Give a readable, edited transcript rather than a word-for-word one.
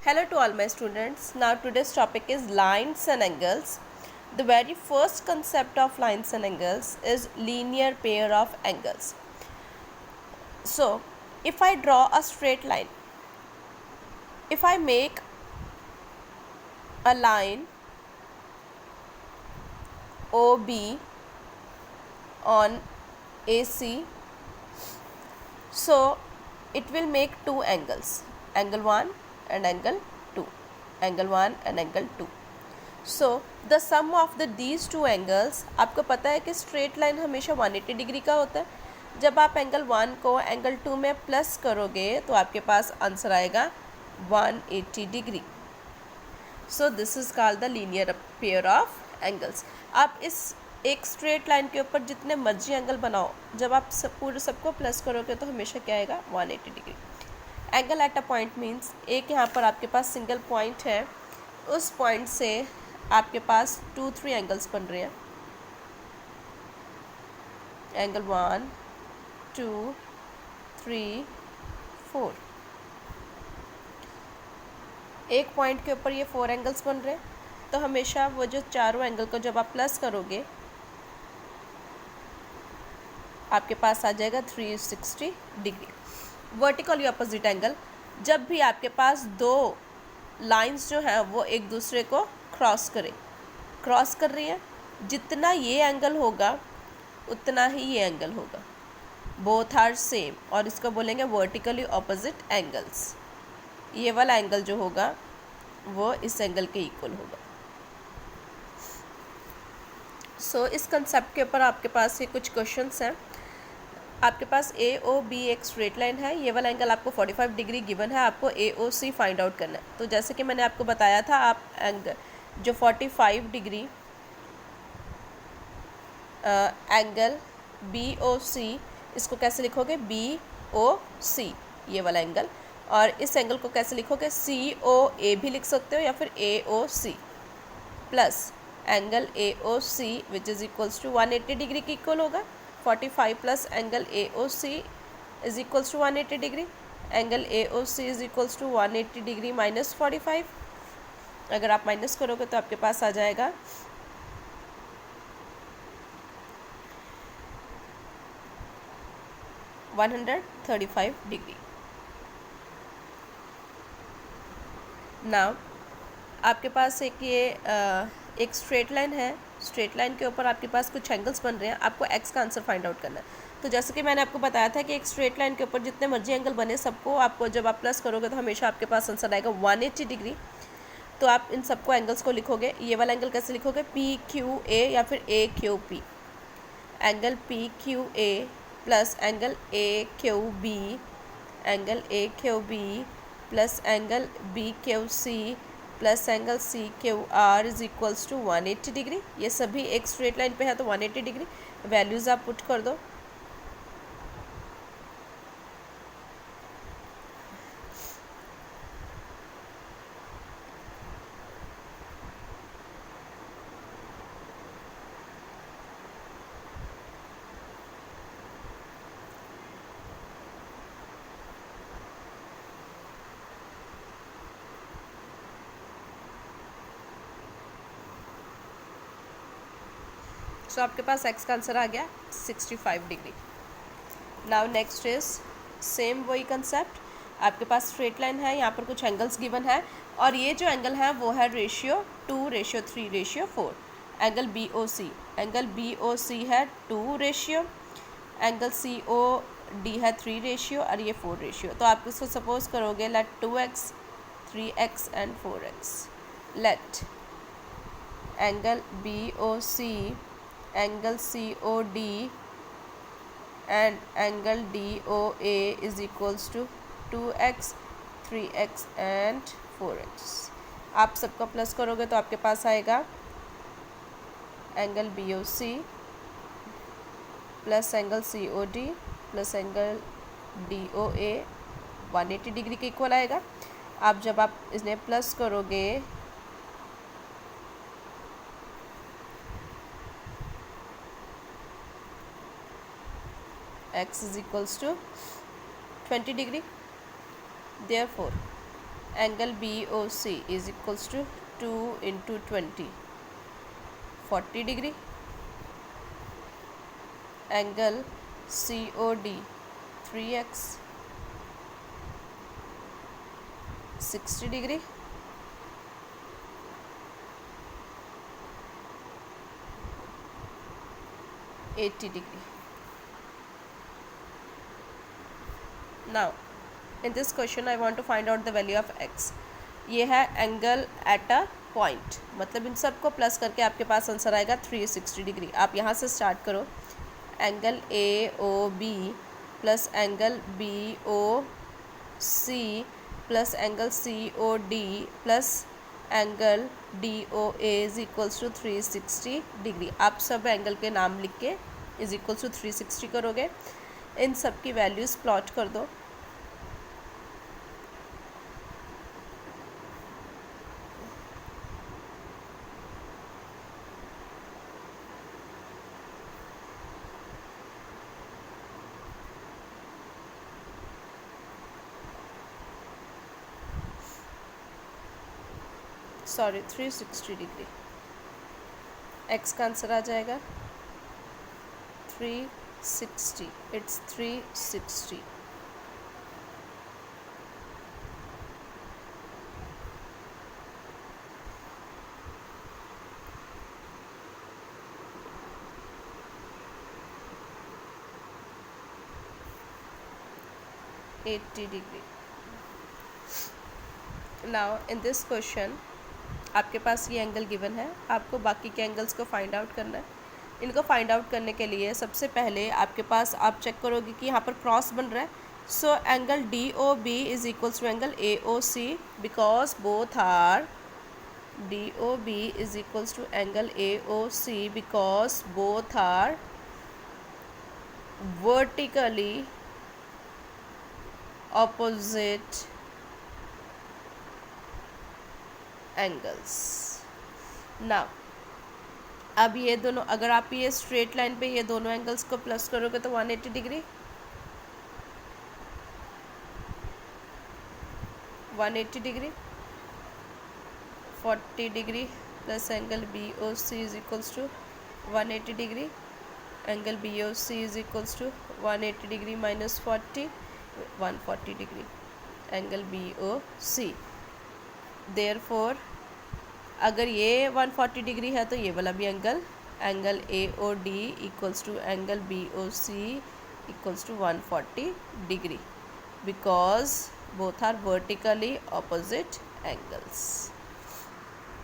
Hello to all my students. Now today's topic is lines and angles. The very first concept of lines and angles is linear pair of angles. So if I draw a straight line, if I make a line OB on AC, so it will make two angles, angle 1 and angle 2, angle 1 and angle 2. So the sum of these two angles, आपको पता है कि straight line हमेशा 180 degree का होता है. जब आप एंगल 1 को एंगल 2 में प्लस करोगे तो आपके पास आंसर आएगा 180 degree. So this is called the linear pair of angles. आप इस एक स्ट्रेट लाइन के ऊपर जितने मर्जी एंगल बनाओ, जब आप पूरे सबको प्लस करोगे तो हमेशा क्या आएगा 180 degree. Angle at a point means एक यहाँ पर आपके पास सिंगल पॉइंट है, उस पॉइंट से आपके पास 2-3 एंगल्स बन रहे हैं. एंगल 1 2 3 4. एक पॉइंट के ऊपर ये 4 एंगल्स बन रहे हैं, तो हमेशा वो जो चारों एंगल को जब आप प्लस करोगे आपके पास आ जाएगा 360 डिग्री. वर्टिकली ऑपोजिट एंगल, जब भी आपके पास दो लाइंस जो हैं वो एक दूसरे को क्रॉस कर रही हैं, जितना ये एंगल होगा उतना ही ये एंगल होगा. बोथ आर सेम, और इसको बोलेंगे वर्टिकली ऑपोजिट एंगल्स. ये वाला एंगल जो होगा वो इस एंगल के इक्वल होगा. सो इस कंसेप्ट के ऊपर आपके पास ये कुछ क्वेश्चंस हैं. आपके पास AOB एक स्ट्रेट लाइन है, ये वाला एंगल आपको 45 डिग्री गिवन है, आपको AOC फाइंड आउट करना है. तो जैसे कि मैंने आपको बताया था, आप एंगल जो 45 डिग्री एंगल BOC, इसको कैसे लिखोगे BOC, ये वाला एंगल. और इस एंगल को कैसे लिखोगे COA भी लिख सकते हो या फिर AOC plus angle AOC which is equals to 180 degree की इक्वल होगा. 45 plus angle AOC is equals to 180 degree. Angle AOC is equals to 180 degree minus 45. अगर आप माइनस करोगे तो आपके पास आ जाएगा 135 डिग्री. नाउ आपके पास एक स्ट्रेट लाइन है, स्ट्रेट लाइन के ऊपर आपके पास कुछ एंगल्स बन रहे हैं, आपको एक्स का आंसर फाइंड आउट करना है. तो जैसे कि मैंने आपको बताया था कि एक स्ट्रेट लाइन के ऊपर जितने मर्जी एंगल बने, सबको आपको जब आप प्लस करोगे तो हमेशा आपके पास आंसर आएगा 180 डिग्री. तो आप इन सबको एंगल्स को लिखोगे. ये वाला एंगल कैसे लिखोगे PQA या फिर AQP. Angle PQA plus angle AQB, angle AQB plus angle BQC plus angle CQR is equals to 180 degree. ये सभी एक स्ट्रेट लाइन पे है तो 180 डिग्री. वैल्यूज़ आप पुट कर दो. सो आपके पास एक्स का आंसर आ गया 65 degree. Now next is same वही कंसेप्ट. आपके पास स्ट्रेट लाइन है, यहाँ पर कुछ एंगल्स गिवन है, और ये जो एंगल है वो है ratio 2:3:4. Angle BOC, angle BOC है 2 रेशियो, एंगल COD है 3 रेशियो, और ये 4 रेशियो. तो आप इसको सपोज करोगे let 2x 3x and 4x. Let angle BOC, angle COD and angle DOA is equals to 2x 3x and 4x. आप सबका प्लस करोगे तो आपके पास आएगा angle BOC plus angle COD plus angle DOA 180 degree के equal आएगा. आप जब आप इसने प्लस करोगे x is equals to 20 degree. Therefore angle BOC is equals to 2 into 20 40 degree. Angle COD 3x 60 degree. $80 degree. Now in this question I want to find out the value of x. ये है angle at a point, मतलब इन सब को plus करके आपके पास answer आएगा 360 degree. आप यहाँ से स्टार्ट करो, angle AOB plus angle BOC plus angle COD plus angle DOA is equals to 360 degree. आप सब एंगल के नाम लिख के इज इक्वल्स टू 360 करोगे, इन सब की वैल्यूज़ प्लॉट कर दो। सॉरी 360 डिग्री, एक्स का आंसर आ जाएगा 360, it's 360। $80 degree. Now in this question आपके पास ये एंगल गिवन है, आपको बाकी के एंगल्स को फाइंड आउट करना है। इनको फाइंड आउट करने के लिए सबसे पहले आपके पास आप चेक करोगे कि यहाँ पर क्रॉस बन रहा है। So angle DOB is equals to angle AOC because both are DOB is equals to angle AOC because both are vertically opposite angles. Now अब ये दोनों, अगर आप ये स्ट्रेट लाइन पे ये दोनों एंगल्स को प्लस करोगे तो 180 degree, 180 degree, 40 degree plus angle BOC is equals to 180 degree, angle BOC is equals to 180 degree minus 40 140 degree, angle BOC। Therefore अगर ये 140 डिग्री है तो ये वाला भी angle AOD equals to angle BOC equals to 140 degree because both are vertically opposite angles.